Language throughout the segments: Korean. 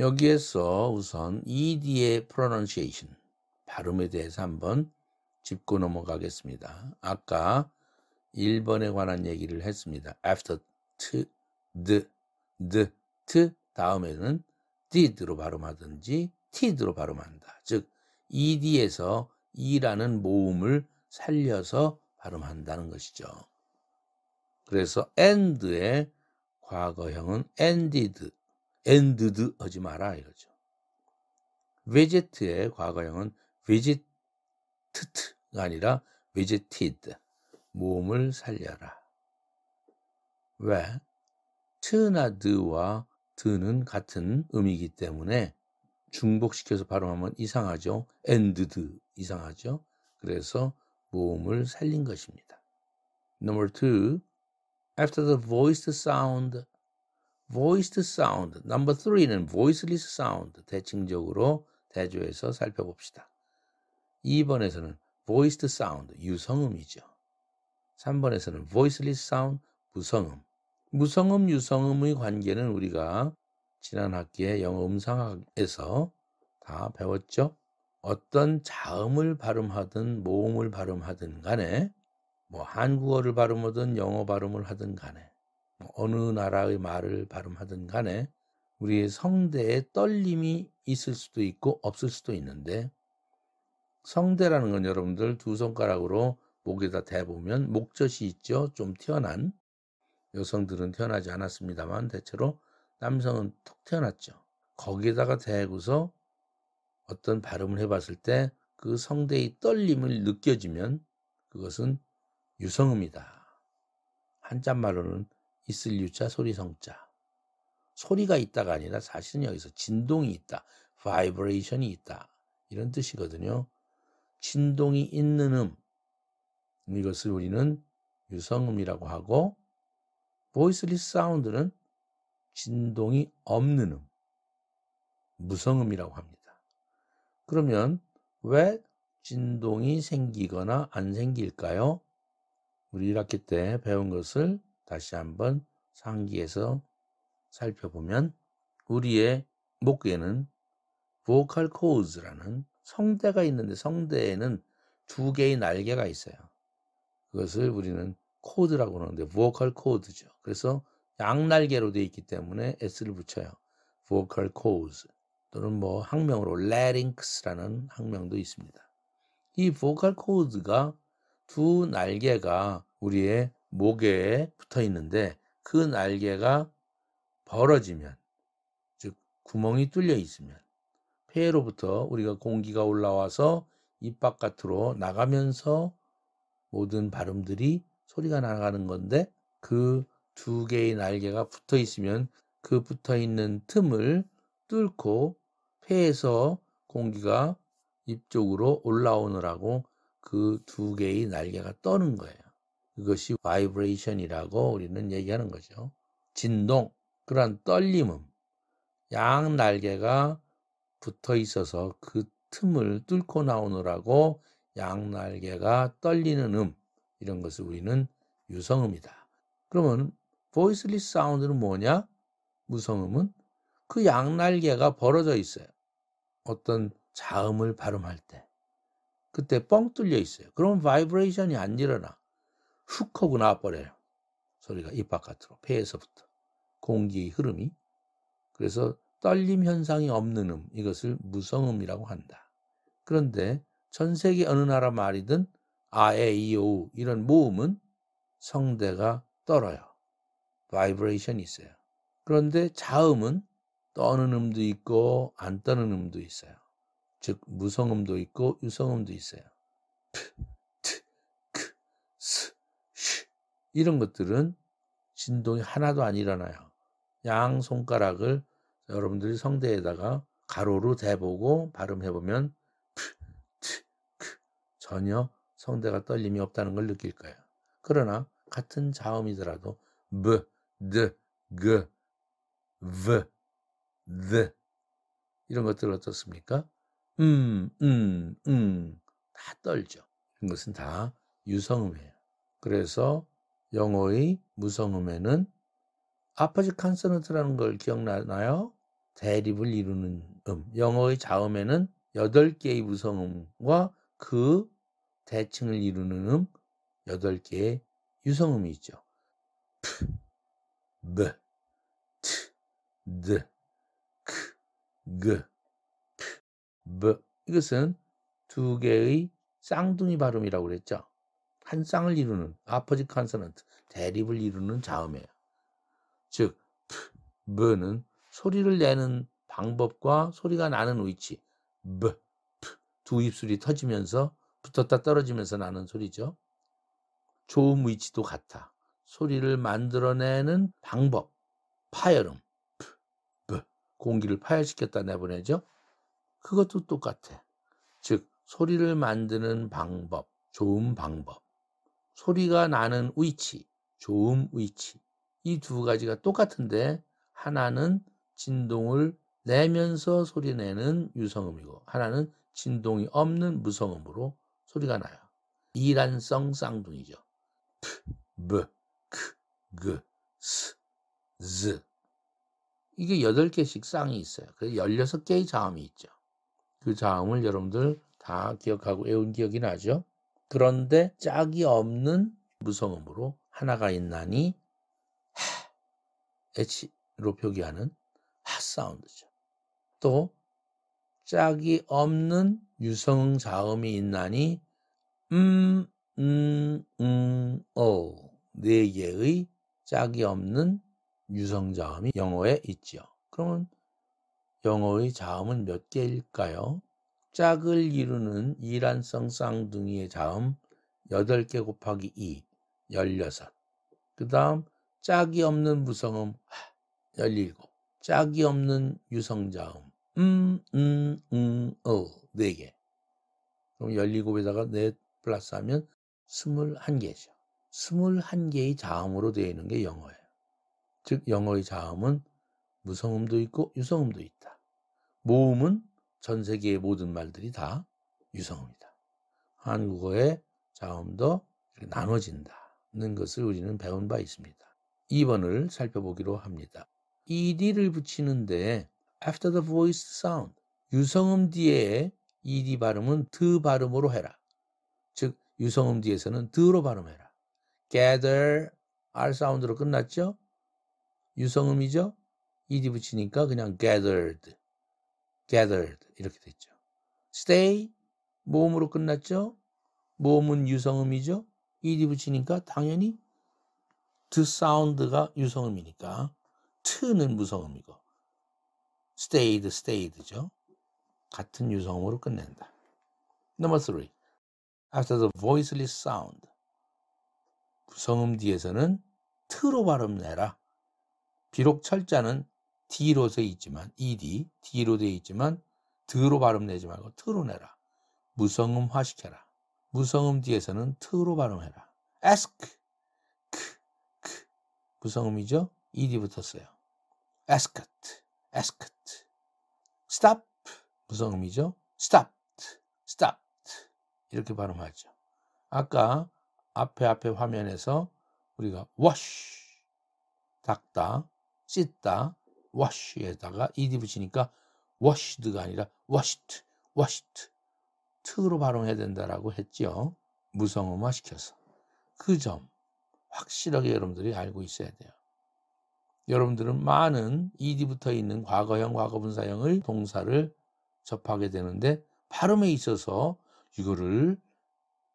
여기에서 우선 ED의 pronunciation, 발음에 대해서 한번 짚고 넘어가겠습니다. 아까 1번에 관한 얘기를 했습니다. after t 다음에는 did로 발음하든지 td로 발음한다. 즉 ed에서 e라는 모음을 살려서 발음한다는 것이죠. 그래서 and의 과거형은 ended 하지 마라 이거죠. veget의 과거형은 vegeted가 아니라 vegeted, 모음을 살려라. 왜? t나 드와 드는 같은 음이기 때문에 중복시켜서 발음하면 이상하죠. ended 이상하죠. 그래서 모음을 살린 것입니다. Number 2, after the voiced sound. Number 3는 voiceless sound, 대칭적으로 대조해서 살펴봅시다. 2번에서는 voiced sound, 유성음이죠. 3번에서는 voiceless sound, 무성음. 무성음, 유성음의 관계는 우리가 지난 학기에 영어 음상학에서 다 배웠죠. 어떤 자음을 발음하든 모음을 발음하든 간에 한국어를 발음하든 영어 발음을 하든 간에 어느 나라의 말을 발음하든 간에 우리의 성대에 떨림이 있을 수도 있고 없을 수도 있는데, 성대라는 건 여러분들 두 손가락으로 목에다 대보면 목젖이 있죠. 좀 튀어난, 여성들은 튀어나지 않았습니다만 대체로 남성은 툭 튀어났죠. 거기에다가 대고서 어떤 발음을 해봤을 때 그 성대의 떨림을 느껴지면 그것은 유성음이다. 한자말로는 있을 유자, 소리 성자. 소리가 있다가 아니라 사실은 여기서 진동이 있다, 바이브레이션이 있다, 이런 뜻이거든요. 진동이 있는 이것을 우리는 유성음이라고 하고, voiceless sound는 진동이 없는 무성음이라고 합니다. 그러면 왜 진동이 생기거나 안 생길까요? 우리 1학기 때 배운 것을 다시 한번 상기해서 살펴보면, 우리의 목에는 vocal cords라는 성대가 있는데, 성대에는 2개의 날개가 있어요. 그것을 우리는 코드라고 하는데 vocal cord죠. 그래서 양날개로 되어 있기 때문에 s를 붙여요. vocal cords, 또는 학명으로 larynx라는 학명도 있습니다. 이 vocal cords가 2 날개가 우리의 목에 붙어 있는데, 그 날개가 벌어지면, 즉 구멍이 뚫려 있으면 폐로부터 우리가 공기가 올라와서 입 바깥으로 나가면서 모든 발음들이 소리가 나가는 건데, 그 2개의 날개가 붙어 있으면 그 붙어 있는 틈을 뚫고 폐에서 공기가 입 쪽으로 올라오느라고 그 2개의 날개가 떠는 거예요. 그것이 바이브레이션이라고 우리는 얘기하는 거죠. 진동, 그러한 떨림음, 양 날개가 붙어 있어서 그 틈을 뚫고 나오느라고 양 날개가 떨리는 이런 것을 우리는 유성음이다. 그러면 voiceless sound는 뭐냐? 무성음은 그 양 날개가 벌어져 있어요. 어떤 자음을 발음할 때 그때 뻥 뚫려 있어요. 그러면 바이브레이션이 안 일어나. 훅 하고 나와버려요. 소리가 입 바깥으로, 폐에서부터 공기의 흐름이. 그래서 떨림 현상이 없는 이것을 무성음이라고 한다. 그런데 전 세계 어느 나라 말이든 아, 에, 이, 오 이런 모음은 성대가 떨어요. 바이브레이션이 있어요. 그런데 자음은 떠는 음도 있고 안 떠는 음도 있어요. 즉 무성음도 있고 유성음도 있어요. 프, 트, 크, 스, 쉬 이런 것들은 진동이 하나도 안 일어나요. 양 손가락을 여러분들이 성대에다가 가로로 대보고 발음해보면 프, 트, 크 전혀 성대가 떨림이 없다는 걸 느낄 거예요. 그러나 같은 자음이더라도 b, d, g, v, th 이런 것들 어떻습니까? 다 떨죠. 이런 것은 다 유성음이에요. 그래서 영어의 무성음에는 아퍼지 컨소넌트라는 걸 기억나나요? 대립을 이루는 영어의 자음에는 8개의 무성음과 그 대칭을 이루는 8개의 유성음이 있죠. 프, 브, 트, 드, 크, 그, 프, 브. 이것은 2개의 쌍둥이 발음이라고 그랬죠. 한 쌍을 이루는 아퍼짓 컨소넌트, 대립을 이루는 자음이에요. 즉, 프, 브는 소리를 내는 방법과 소리가 나는 위치, 브, 프, 두 입술이 터지면서 붙었다 떨어지면서 나는 소리죠. 조음 위치도 같아. 소리를 만들어내는 방법, 파열음, 프, 브, 공기를 파열시켰다 내보내죠. 그것도 똑같아. 즉, 소리를 만드는 방법, 조음 방법, 소리가 나는 위치, 조음 위치, 이 2가지가 똑같은데 하나는 진동을 내면서 소리 내는 유성음이고 하나는 진동이 없는 무성음으로 소리가 나요. 이란성 쌍둥이죠. 프, 브, 크, 그, 스, 즈. 이게 8개씩 쌍이 있어요. 그래서 16개의 자음이 있죠. 그 자음을 여러분들 다 기억하고 외운 기억이 나죠. 그런데 짝이 없는 무성음으로 하나가 있나니 H로 표기하는 하 사운드죠. 또 짝이 없는 유성 자음이 있나니 오 4개의 짝이 없는 유성 자음이 영어에 있죠. 그러면 영어의 자음은 몇 개일까요? 짝을 이루는 이란성 쌍둥이의 자음 8개 곱하기 2, 16. 그 다음 짝이 없는 무성음 17. 짝이 없는 유성자음 4개. 그럼 17에다가 4 플러스하면 21개죠. 21개의 자음으로 되어 있는 게 영어예요. 즉 영어의 자음은 무성음도 있고 유성음도 있다. 모음은 전 세계의 모든 말들이 다 유성음이다. 한국어의 자음도 이렇게 나눠진다는 것을 우리는 배운 바 있습니다. 2번을 살펴보기로 합니다. ed를 붙이는데 after the voiced sound, 유성음 뒤에 ed 발음은 드 발음으로 해라. 즉 유성음 뒤에서는 드로 발음해라. gather, r 사운드로 끝났죠? 유성음이죠? ed 붙이니까 그냥 gathered 이렇게 됐죠. stay, 모음으로 끝났죠? 모음은 유성음이죠? ed 붙이니까 당연히 드 사운드가 유성음이니까 트는 무성음이고 stayed죠. 같은 유성음으로 끝낸다. Number 3. After the voiceless sound, 무성음 뒤에서는 트로 발음 내라. 비록 철자는 D로 되어 있지만 D로 되어 있지만 드로 발음 내지 말고 트로 내라. 무성음화 시켜라. 무성음 뒤에서는 트로 발음해라. ask, 크, 무성음이죠? ed 붙었어요. asked. stop, 무성음이죠? stopped. 이렇게 발음하죠. 아까 앞에 화면에서 우리가 wash, 닦다, 씻다, wash에다가 ed 붙이니까 washed가 아니라 washed. 트로 발음해야 된다라고 했죠. 무성음화 시켜서. 그 점 확실하게 여러분들이 알고 있어야 돼요. 여러분들은 많은 ed 붙어 있는 과거형, 과거분사형의 동사를 접하게 되는데 발음에 있어서 이거를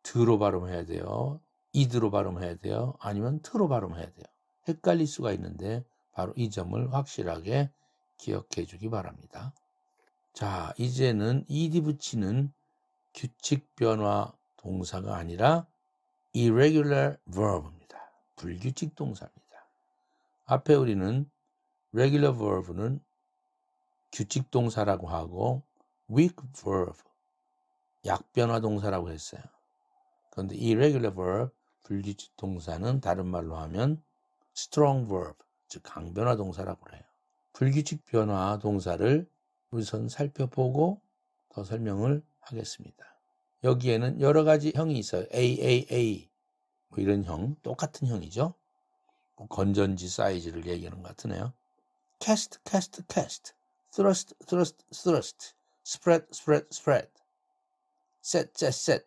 드로 발음해야 돼요. ed로 발음해야 돼요. 아니면 트로 발음해야 돼요. 헷갈릴 수가 있는데 바로 이 점을 확실하게 기억해 주기 바랍니다. 자, 이제는 ed 붙이는 규칙 변화 동사가 아니라 irregular verb입니다. 불규칙 동사입니다. 앞에 우리는 regular verb는 규칙 동사라고 하고 weak verb, 약변화 동사라고 했어요. 그런데 irregular verb, 불규칙 동사는 다른 말로 하면 strong verb, 즉 강변화 동사라고 해요. 불규칙 변화 동사를 우선 살펴보고 더 설명을 하겠습니다. 여기에는 여러 가지 형이 있어요. AAA 뭐 이런 형, 똑같은 형이죠. 건전지 사이즈를 얘기하는 것 같으네요. cast, thrust, thrust, thrust, spread, spread, spread, set, set, set,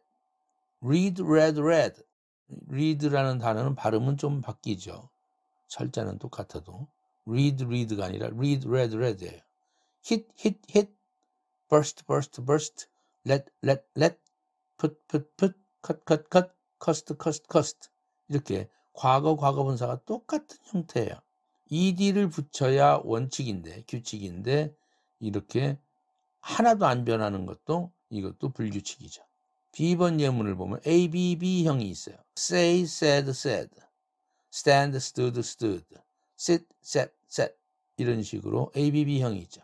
read, read, read. read라는 단어는 발음은 좀 바뀌죠. 철자는 똑같아도 read, read가 아니라 read, read, read예요. hit, hit, hit, burst, burst, burst, let, let, let, put, put, put, cut, cut, cut, cost, cost, cost. 이렇게 과거, 과거분사가 똑같은 형태예요. ed를 붙여야 원칙인데, 규칙인데 이렇게 하나도 안 변하는 것도 이것도 불규칙이죠. B번 예문을 보면 ABB형이 있어요. say, said, said, stand, stood, stood, sit, sat, sat 이런 식으로 ABB형이 있죠.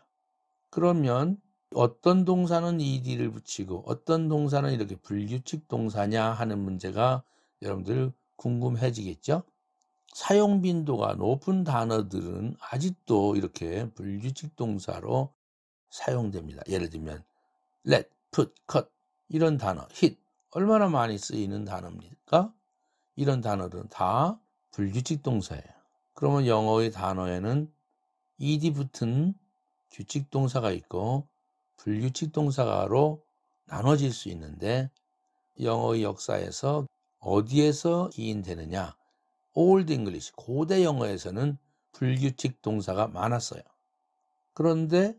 그러면 어떤 동사는 ed를 붙이고 어떤 동사는 이렇게 불규칙 동사냐 하는 문제가 여러분들 궁금해지겠죠? 사용 빈도가 높은 단어들은 아직도 이렇게 불규칙 동사로 사용됩니다. 예를 들면 let, put, cut 이런 단어, hit 얼마나 많이 쓰이는 단어입니까? 이런 단어들은 다 불규칙 동사예요. 그러면 영어의 단어에는 ed 붙은 규칙 동사가 있고 불규칙 동사로 나눠질 수 있는데 영어의 역사에서 어디에서 기인되느냐? Old English, 고대 영어에서는 불규칙 동사가 많았어요. 그런데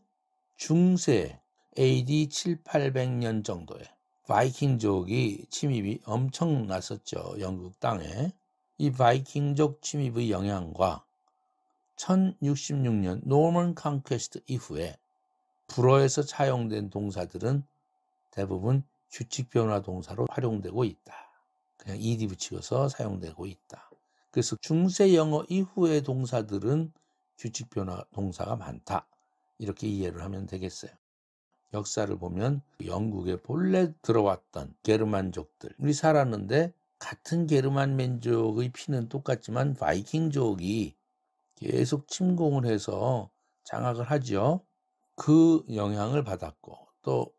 중세 AD 7, 800년 정도에 바이킹족이 침입이 엄청 났었죠. 영국 땅에. 이 바이킹족 침입의 영향과 1066년 노먼 컨퀘스트 이후에 불어에서 차용된 동사들은 대부분 규칙 변화 동사로 활용되고 있다. 그냥 ed 붙이고서 사용되고 있다. 그래서 중세 영어 이후의 동사들은 규칙 변화 동사가 많다. 이렇게 이해를 하면 되겠어요. 역사를 보면 영국에 본래 들어왔던 게르만족들이 살았는데 같은 게르만 민족의 피는 똑같지만 바이킹족이 계속 침공을 해서 장악을 하죠. 그 영향을 받았고 또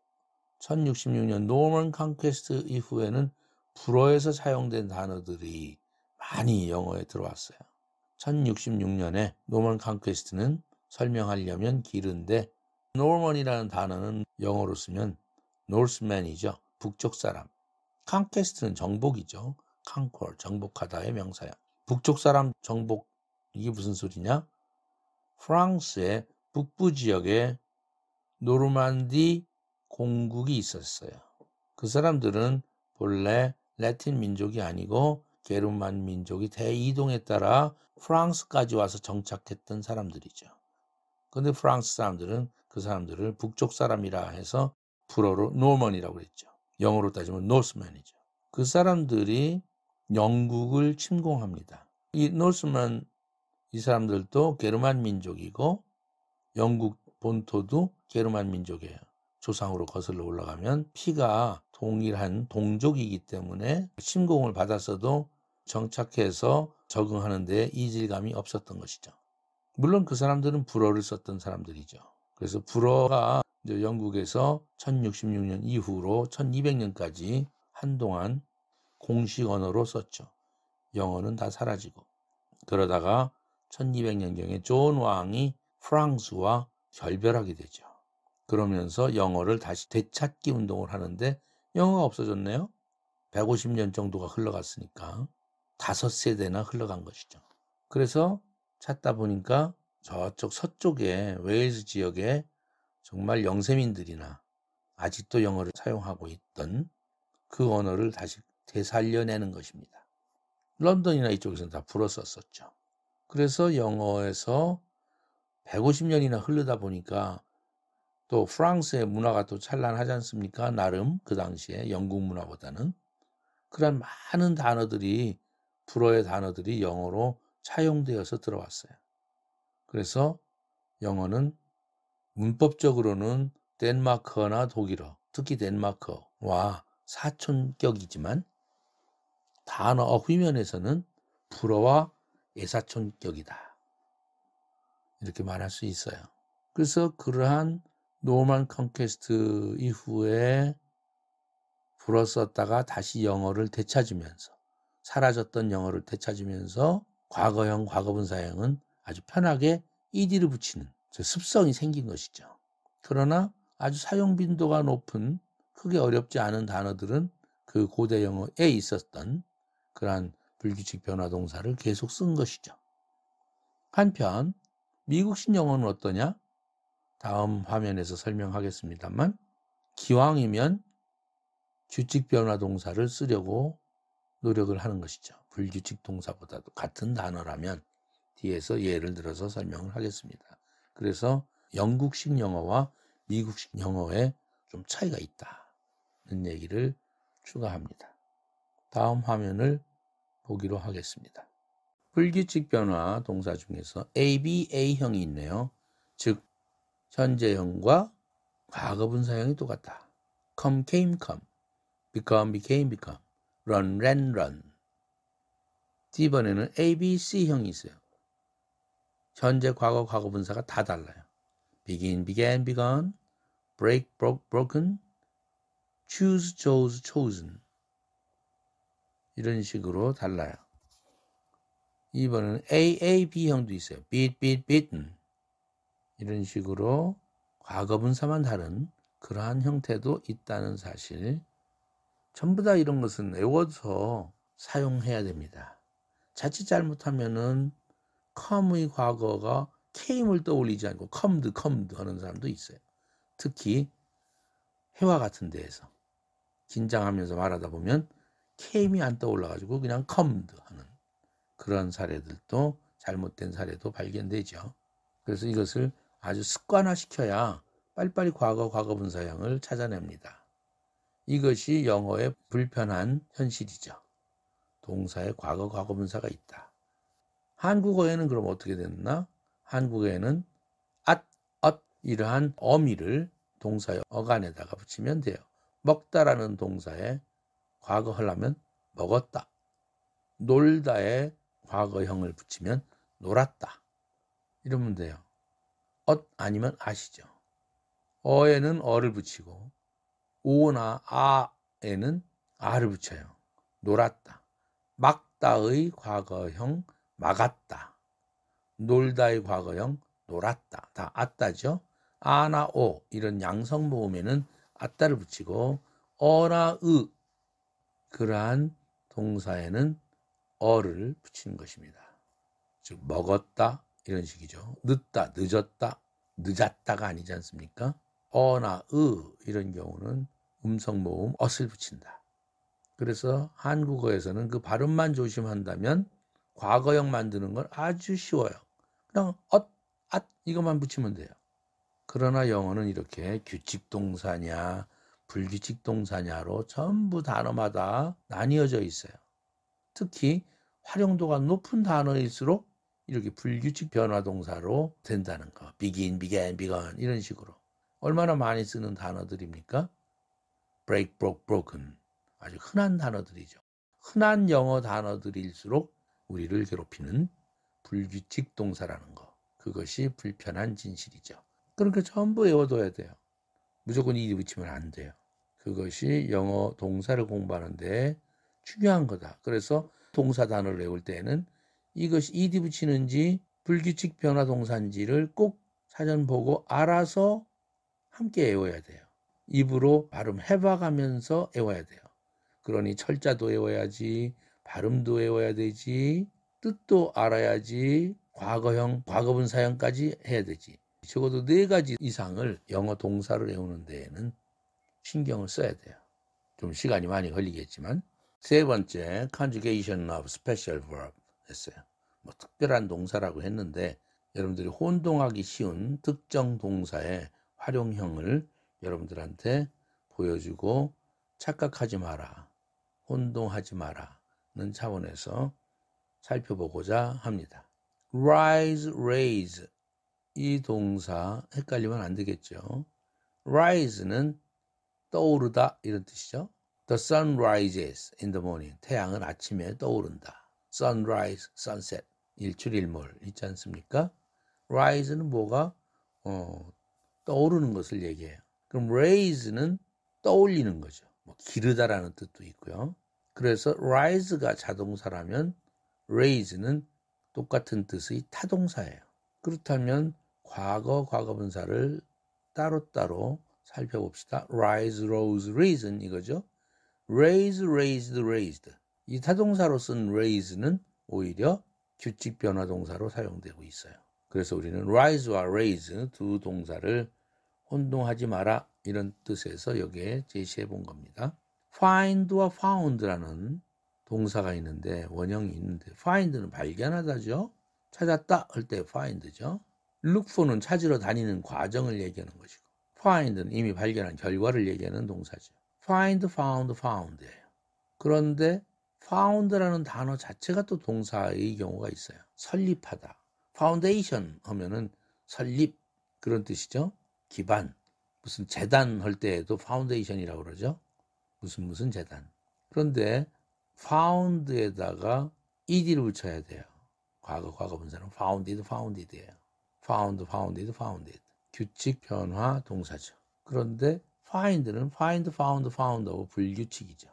1066년 노먼 컨퀘스트 이후에는 불어에서 사용된 단어들이 많이 영어에 들어왔어요. 1066년에 노먼 컨퀘스트는 설명하려면 길은데 노먼이라는 단어는 영어로 쓰면 노스맨이죠. 북쪽 사람. 컨퀘스트는 정복이죠. conquer, 정복하다의 명사야. 북쪽 사람 정복, 이게 무슨 소리냐? 프랑스의 북부 지역에 노르만디 공국이 있었어요. 그 사람들은 본래 라틴 민족이 아니고 게르만 민족이 대이동에 따라 프랑스까지 와서 정착했던 사람들이죠. 그런데 프랑스 사람들은 그 사람들을 북쪽 사람이라 해서 불어로 노먼이라고 그랬죠. 영어로 따지면 노스맨이죠. 그 사람들이 영국을 침공합니다. 이 노스맨 이 사람들도 게르만 민족이고 영국 본토도 게르만 민족이에요. 조상으로 거슬러 올라가면 피가 동일한 동족이기 때문에 침공을 받았어도 정착해서 적응하는 데 이질감이 없었던 것이죠. 물론 그 사람들은 불어를 썼던 사람들이죠. 그래서 불어가 영국에서 1066년 이후로 1200년까지 한동안 공식 언어로 썼죠. 영어는 다 사라지고. 그러다가 1200년경에 존 왕이 프랑스와 결별하게 되죠. 그러면서 영어를 다시 되찾기 운동을 하는데 영어가 없어졌네요. 150년 정도가 흘러갔으니까 5세대나 흘러간 것이죠. 그래서 찾다 보니까 저쪽 서쪽에 웨일즈 지역에 정말 영세민들이나 아직도 영어를 사용하고 있던 그 언어를 다시 되살려내는 것입니다. 런던이나 이쪽에서는 다 불어 썼었죠. 그래서 영어에서 150년이나 흐르다 보니까 또 프랑스의 문화가 또 찬란하지 않습니까? 나름 그 당시에 영국 문화보다는. 그런 많은 단어들이 불어의 단어들이 영어로 차용되어서 들어왔어요. 그래서 영어는 문법적으로는 덴마크어나 독일어, 특히 덴마크어와 사촌격이지만 단어 어휘면에서는 불어와 애사촌격이다. 이렇게 말할 수 있어요. 그래서 그러한 노만 컨퀘스트 이후에 불어 썼다가 다시 영어를 되찾으면서 사라졌던 영어를 되찾으면서 과거형, 과거분사형은 아주 편하게 ed를 붙이는 습성이 생긴 것이죠. 그러나 아주 사용 빈도가 높은 크게 어렵지 않은 단어들은 그 고대 영어에 있었던 그러한 불규칙 변화 동사를 계속 쓴 것이죠. 한편 미국식 영어는 어떠냐? 다음 화면에서 설명하겠습니다만 기왕이면 규칙 변화 동사를 쓰려고 노력을 하는 것이죠. 불규칙 동사보다도 같은 단어라면 뒤에서 예를 들어서 설명을 하겠습니다. 그래서 영국식 영어와 미국식 영어에 좀 차이가 있다는 얘기를 추가합니다. 다음 화면을 보기로 하겠습니다. 불규칙 변화 동사 중에서 ABA형이 있네요. 즉 현재형과 과거분사형이 똑같다. come, came, come, become, became, become, run, ran, run. D번에는 ABC형이 있어요. 현재, 과거, 과거분사가 다 달라요. begin, began, begun, break, broke, broken, choose, chose, chosen. 이런 식으로 달라요. 이번에는 AAB형도 있어요. beat, beat, beaten. 이런 식으로 과거분사만 다른 그러한 형태도 있다는 사실. 전부 다 이런 것은 외워서 사용해야 됩니다. 자칫 잘못하면은 come의 과거가 came을 떠올리지 않고 comed 하는 사람도 있어요. 특히 회화 같은 데에서 긴장하면서 말하다 보면 came이 안 떠올라가지고 그냥 comed 하는 그런 사례들도 잘못된 사례도 발견되죠. 그래서 이것을 아주 습관화시켜야 빨리빨리 과거, 과거분사형을 찾아냅니다. 이것이 영어의 불편한 현실이죠. 동사에 과거, 과거분사가 있다. 한국어에는 그럼 어떻게 됐나? 한국어에는 at, 이러한 어미를 동사의 어간에다가 붙이면 돼요. 먹다라는 동사에 과거 하려면 먹었다. 놀다에 과거형을 붙이면 놀았다. 이러면 돼요. 아니면 아시죠. 어에는 어를 붙이고 오나 아에는 아를 붙여요. 놀았다. 막다의 과거형 막았다. 놀다의 과거형 놀았다. 다 아따죠. 아나 오 이런 양성 모음에는 아따를 붙이고 어나 으 그러한 동사에는 어를 붙이는 것입니다. 즉 먹었다 이런 식이죠. 늦다, 늦었다, 늦었다가 아니지 않습니까? 어나 으 이런 경우는 음성 모음 엇을 붙인다. 그래서 한국어에서는 그 발음만 조심한다면 과거형 만드는 건 아주 쉬워요. 그냥 이것만 붙이면 돼요. 그러나 영어는 이렇게 규칙 동사냐 불규칙 동사냐로 전부 단어마다 나뉘어져 있어요. 특히 활용도가 높은 단어일수록 이렇게 불규칙 변화 동사로 된다는 거. begin, began, begun 이런 식으로. 얼마나 많이 쓰는 단어들입니까? break, broke, broken. 아주 흔한 단어들이죠. 흔한 영어 단어들일수록 우리를 괴롭히는 불규칙 동사라는 거. 그것이 불편한 진실이죠. 그러니까 전부 외워둬야 돼요. 무조건 ed 붙이면 안 돼요. 그것이 영어 동사를 공부하는데 중요한 거다. 그래서 동사 단어를 외울 때에는 이것이 ed 붙이는지 불규칙 변화 동사인지를 꼭 사전 보고 알아서 함께 외워야 돼요. 입으로 발음해봐가면서 외워야 돼요. 그러니 철자도 외워야지, 발음도 외워야 되지, 뜻도 알아야지, 과거형, 과거분사형까지 해야 되지. 적어도 4가지 이상을 영어 동사를 외우는 데에는 신경을 써야 돼요. 좀 시간이 많이 걸리겠지만. 세 번째, conjugation of special verb 했어요. 뭐 특별한 동사라고 했는데 여러분들이 혼동하기 쉬운 특정 동사의 활용형을 여러분들한테 보여주고 착각하지 마라, 혼동하지 마라는 차원에서 살펴보고자 합니다. rise, raise 이 동사 헷갈리면 안 되겠죠. rise는 떠오르다 이런 뜻이죠. The sun rises in the morning. 태양은 아침에 떠오른다. sunrise, sunset. 일출일몰 있지 않습니까? rise는 뭐가 떠오르는 것을 얘기해요. 그럼 raise는 떠올리는 거죠. 뭐 기르다라는 뜻도 있고요. 그래서 rise가 자동사라면 raise는 똑같은 뜻의 타동사예요. 그렇다면 과거, 과거분사를 따로따로 살펴봅시다. rise, rose, risen 이거죠. raise, raised, raised. 이 타동사로 쓴 raise는 오히려 규칙 변화 동사로 사용되고 있어요. 그래서 우리는 rise와 raise 두 동사를 혼동하지 마라 이런 뜻에서 여기에 제시해 본 겁니다. find와 found라는 동사가 있는데 원형이 있는데 find는 발견하다죠. 찾았다 할 때 find죠. look for는 찾으러 다니는 과정을 얘기하는 것이고 find는 이미 발견한 결과를 얘기하는 동사죠. find, found, found예요. 그런데 found라는 단어 자체가 또 동사의 경우가 있어요. 설립하다. foundation 하면은 설립 그런 뜻이죠. 기반. 무슨 재단 할 때에도 foundation이라고 그러죠. 무슨 재단. 그런데 found에다가 ed를 붙여야 돼요. 과거 분사는 founded예요. founded. 규칙 변화 동사죠. 그런데 find는 find, found하고 불규칙이죠.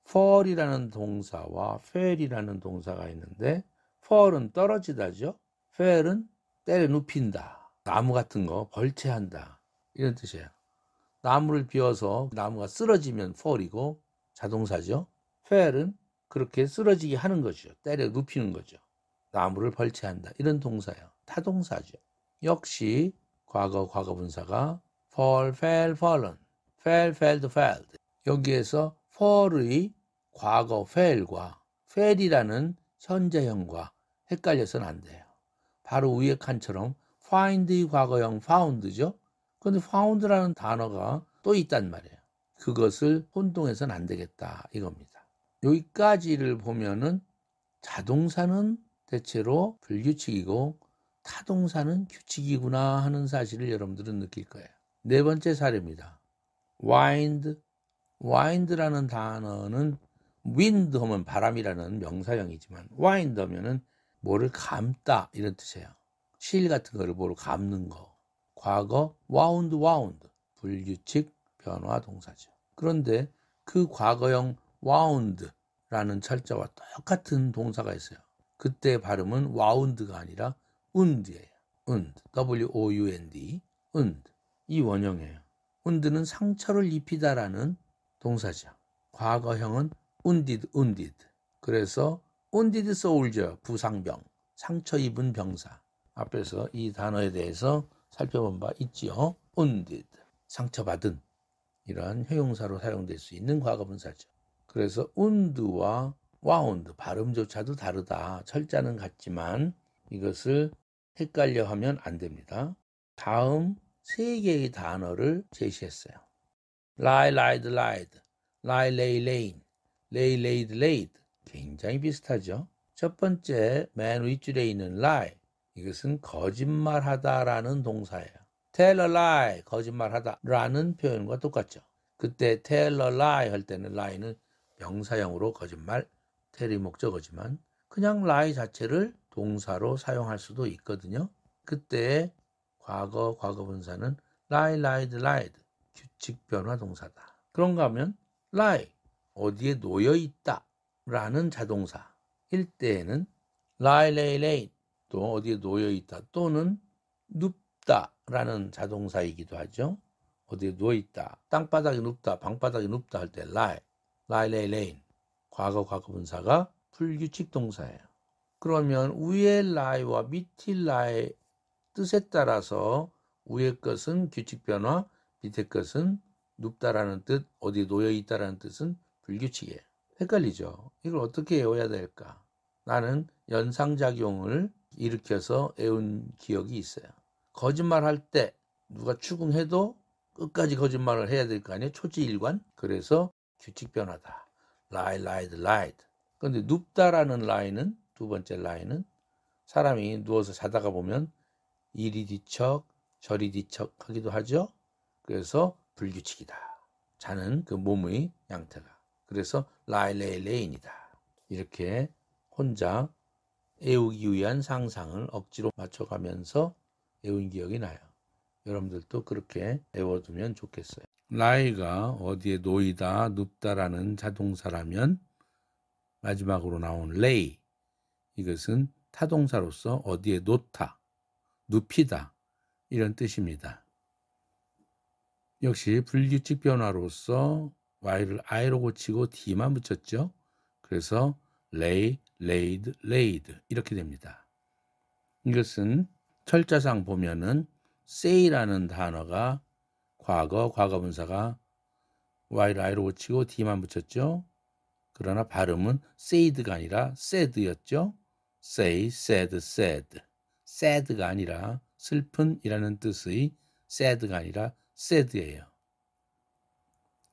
fall이라는 동사와 fail이라는 동사가 있는데 fall은 떨어지다죠. fail은 때려 눕힌다. 나무 같은 거 벌채한다. 이런 뜻이에요. 나무를 비워서 나무가 쓰러지면 fall이고 자동사죠. fail은 그렇게 쓰러지게 하는 거죠. 때려 눕히는 거죠. 나무를 벌채한다. 이런 동사예요. 타동사죠. 역시 과거 분사가 fall, fell, fallen, fell, felled, failed. 여기에서 fall의 과거 fail과 fail이라는 현재형과 헷갈려서는 안 돼요. 바로 위에 칸처럼 find의 과거형 found죠. 그런데 found라는 단어가 또 있단 말이에요. 그것을 혼동해서는 안 되겠다 이겁니다. 여기까지를 보면은 자동사는 대체로 불규칙이고 타동사는 규칙이구나 하는 사실을 여러분들은 느낄 거예요. 네 번째 사례입니다. wind라는 단어는 wind 하면 바람이라는 명사형이지만 wind 하면은 뭐를 감다 이런 뜻이에요. 실 같은 거를 뭐로 감는 거. 과거 wound 불규칙 변화 동사죠. 그런데 그 과거형 wound라는 철자와 똑같은 동사가 있어요. 그때 발음은 wound가 아니라 wound예요. wound, wound. 이 원형이에요. wound는 상처를 입히다라는 동사죠. 과거형은 wounded. 그래서 wounded soldier, 부상병, 상처 입은 병사. 앞에서 이 단어에 대해서 살펴본 바 있지요. wounded, 상처받은 이러한 형용사로 사용될 수 있는 과거분사죠. 그래서 wound와 wound 발음조차도 다르다. 철자는 같지만 이것을 헷갈려 하면 안 됩니다. 다음 세 개의 단어를 제시했어요. lie, lied, lie, lay, laid. 굉장히 비슷하죠. 첫 번째 맨 윗줄에 있는 lie. 이것은 거짓말하다라는 동사예요. tell a lie, 거짓말하다라는 표현과 똑같죠. 그때 tell a lie 할 때는 lie는 명사형으로 거짓말, tell이 목적어지만 그냥 lie 자체를 동사로 사용할 수도 있거든요. 그때 과거분사는 lie, lied, 규칙 변화 동사다. 그런가 하면 lie, 어디에 놓여있다 라는 자동사일 때에는 lie, lay, 또 어디에 놓여있다 또는 눕다라는 자동사이기도 하죠. 어디에 누워있다, 땅바닥에 눕다, 방바닥에 눕다 할 때 lie, lay, 과거분사가 불규칙 동사예요. 그러면 위의 lie와 밑의 lie 뜻에 따라서 위의 것은 규칙 변화, 밑의 것은 눕다라는 뜻, 어디에 놓여있다라는 뜻은 불규칙이에요. 헷갈리죠? 이걸 어떻게 외워야 될까? 나는 연상작용을 일으켜서 외운 기억이 있어요. 거짓말할 때 누가 추궁해도 끝까지 거짓말을 해야 될 거 아니에요? 초지일관. 그래서 규칙 변화다. lie, lied. 그런데 눕다라는 lie는 두 번째 lie는 사람이 누워서 자다가 보면 이리 뒤척 저리 뒤척 하기도 하죠. 그래서 불규칙이다. 자는 그 몸의 양태가. 그래서 lie, lay이다. 이렇게 혼자 외우기 위한 상상을 억지로 맞춰가면서 외운 기억이 나요. 여러분들도 그렇게 외워두면 좋겠어요. lie가 어디에 놓이다, 눕다라는 자동사라면 마지막으로 나온 lay, 이것은 타동사로서 어디에 놓다, 눕히다 이런 뜻입니다. 역시 불규칙 변화로서 y를 i로 고치고 d만 붙였죠. 그래서 lay, laid, laid 이렇게 됩니다. 이것은 철자상 보면은 say라는 단어가 과거, 과거분사가 y를 i로 고치고 d만 붙였죠. 그러나 발음은 said가 아니라 said였죠. say, said, said. sad가 아니라 슬픈이라는 뜻의 sad가 아니라 said예요.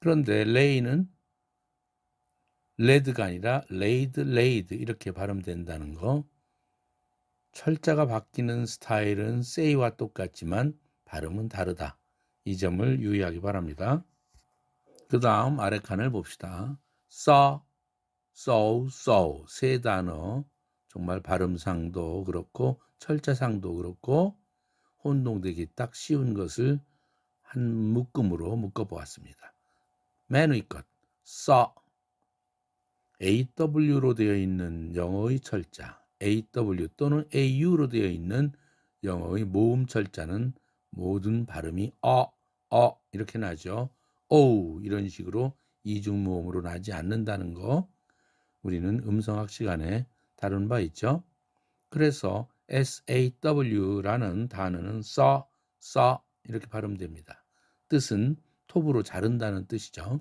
그런데 lay는 laid가 아니라 laid, laid 이렇게 발음된다는 거. 철자가 바뀌는 스타일은 say와 똑같지만 발음은 다르다. 이 점을 유의하기 바랍니다. 그 다음 아래 칸을 봅시다. saw, saw, saw 세 단어 정말 발음상도 그렇고 철자상도 그렇고 혼동되기 딱 쉬운 것을 한 묶음으로 묶어보았습니다. 맨 위 것 saw AW로 되어 있는 영어의 철자 AW 또는 AU로 되어 있는 영어의 모음 철자는 모든 발음이 이렇게 나죠. 오 이런 식으로 이중모음으로 나지 않는다는 거 우리는 음성학 시간에 다룬 바 있죠. 그래서 SAW라는 단어는 saw 이렇게 발음됩니다. 뜻은 톱으로 자른다는 뜻이죠.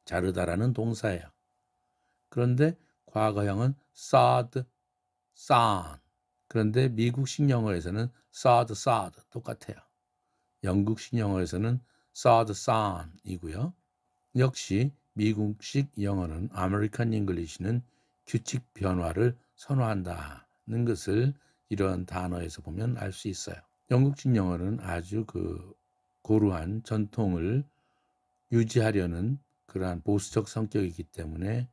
자르다라는 동사예요. 그런데 과거형은 sawed, sawn. 그런데 미국식 영어에서는 sawed, sawed 똑같아요. 영국식 영어에서는 sawed, sawn이고요. 역시 미국식 영어는 아메리칸 잉글리시는 규칙 변화를 선호한다는 것을 이런 단어에서 보면 알 수 있어요. 영국식 영어는 아주 고루한 전통을 유지하려는 그러한 보수적 성격이기 때문에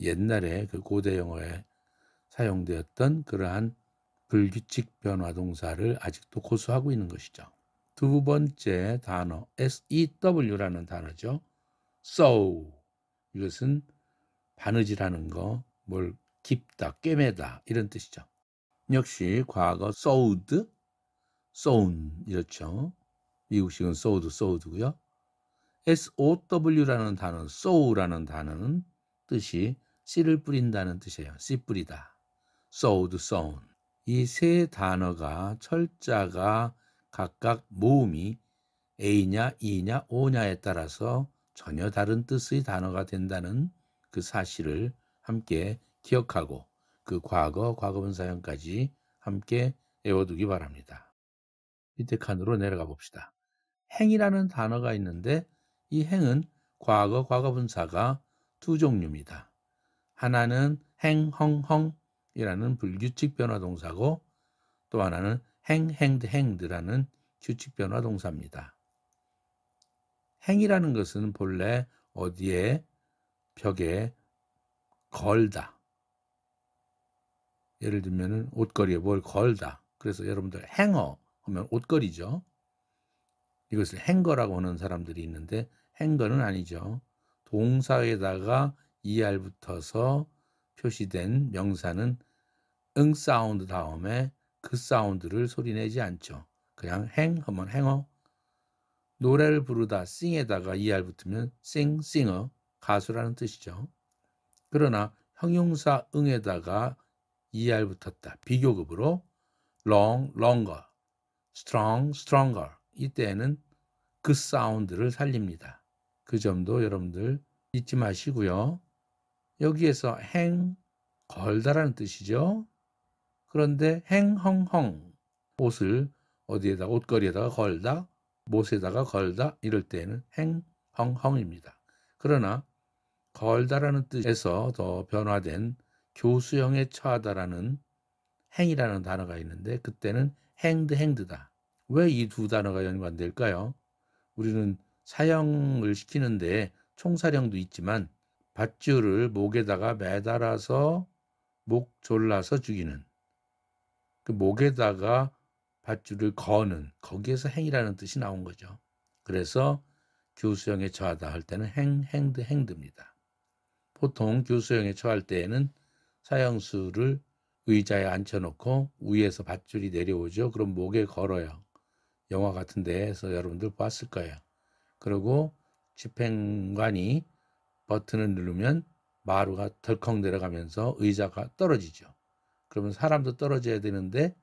옛날에 고대 영어에 사용되었던 그러한 불규칙 변화 동사를 아직도 고수하고 있는 것이죠. 두 번째 단어 SEW라는 단어죠. sow 이것은 바느질하는 거, 뭘 깁다, 꿰매다 이런 뜻이죠. 역시 과거 sewed, sewn 이렇죠. 미국식은 sewed, sewed고요. SOW라는 단어, sow라는 단어는 뜻이 씨를 뿌린다는 뜻이에요. 씨 뿌리다. sowed, sown. 이 세 단어가 철자가 각각 모음이 A냐, E냐, O냐에 따라서 전혀 다른 뜻의 단어가 된다는 그 사실을 함께 기억하고 그 과거, 과거분사형까지 함께 외워두기 바랍니다. 밑에 칸으로 내려가 봅시다. 행이라는 단어가 있는데 이 행은 과거, 과거분사가 두 종류입니다. 하나는 행, 헝, 헝이라는 불규칙 변화 동사고 또 하나는 행, 행드, 행드라는 규칙 변화 동사입니다. 행이라는 것은 본래 어디에 벽에 걸다. 예를 들면 옷걸이에 뭘 걸다. 그래서 여러분들 행어 하면 옷걸이죠. 이것을 행거라고 하는 사람들이 있는데 행거는 아니죠. 동사에다가 er 붙어서 표시된 명사는 응 사운드 다음에 그 사운드를 소리내지 않죠. 그냥 행 하면 행어. 노래를 부르다 sing에다가 er 붙으면 sing, singer, 가수라는 뜻이죠. 그러나 형용사 응에다가 er 붙었다. 비교급으로 long, longer, strong, stronger. 이때에는 그 사운드를 살립니다. 그 점도 여러분들 잊지 마시고요. 여기에서 행, 걸다라는 뜻이죠. 그런데 행, 헝 옷을 어디에다 옷걸이에다가 걸다, 못에다가 걸다 이럴 때는 행, 헝입니다. 그러나 걸다라는 뜻에서 더 변화된 교수형에 처하다라는 행이라는 단어가 있는데 그때는 행드다. 왜 이 두 단어가 연관될까요? 우리는 사형을 시키는데 총사령도 있지만 밧줄을 목에다가 매달아서 목 졸라서 죽이는 그 목에다가 밧줄을 거는 거기에서 행이라는 뜻이 나온 거죠. 그래서 교수형에 처하다 할 때는 행드입니다. 보통 교수형에 처할 때에는 사형수를 의자에 앉혀놓고 위에서 밧줄이 내려오죠. 그럼 목에 걸어요. 영화 같은 데에서 여러분들 봤을 거예요. 그리고 집행관이 버튼을 누르면 마루가 덜컥 내려가면서 의자가 떨어지죠. 그러면 사람도 떨어져야 되는데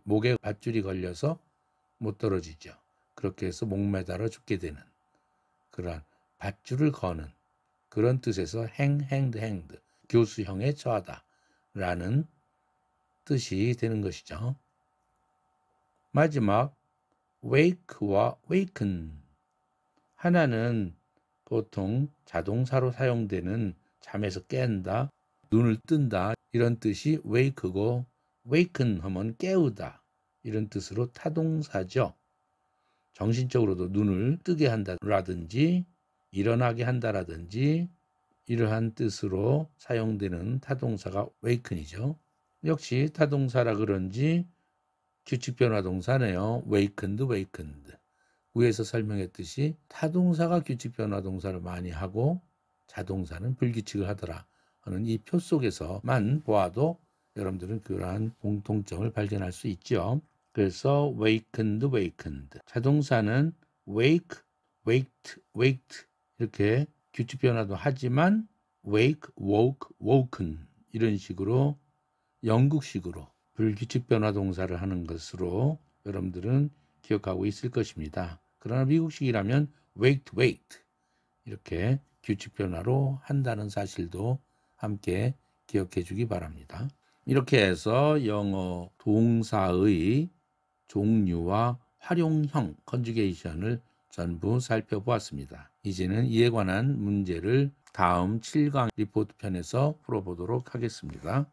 목에 밧줄이 걸려서 못 떨어지죠. 그렇게 해서 목 매달아 죽게 되는 그러한 밧줄을 거는 그런 뜻에서 hanged, 교수형에 처하다 라는 뜻이 되는 것이죠. 마지막 wake와 waken, 하나는 보통 자동사로 사용되는 잠에서 깬다, 눈을 뜬다 이런 뜻이 wake고, waken 하면 깨우다 이런 뜻으로 타동사죠. 정신적으로도 눈을 뜨게 한다라든지 일어나게 한다라든지 이러한 뜻으로 사용되는 타동사가 waken이죠. 역시 타동사라 그런지 규칙 변화 동사네요. wakened. 위에서 설명했듯이 타동사가 규칙 변화 동사를 많이 하고 자동사는 불규칙을 하더라 하는 이 표 속에서만 보아도 여러분들은 그러한 공통점을 발견할 수 있죠. 그래서 wakened. 자동사는 wake, waked 이렇게 규칙 변화도 하지만 wake, woke, woken 이런 식으로 영국식으로 불규칙 변화 동사를 하는 것으로 여러분들은 기억하고 있을 것입니다. 그러나 미국식이라면 wake 이렇게 규칙 변화로 한다는 사실도 함께 기억해 주기 바랍니다. 이렇게 해서 영어 동사의 종류와 활용형 컨주게이션을 전부 살펴보았습니다. 이제는 이에 관한 문제를 다음 7강 리포트 편에서 풀어보도록 하겠습니다.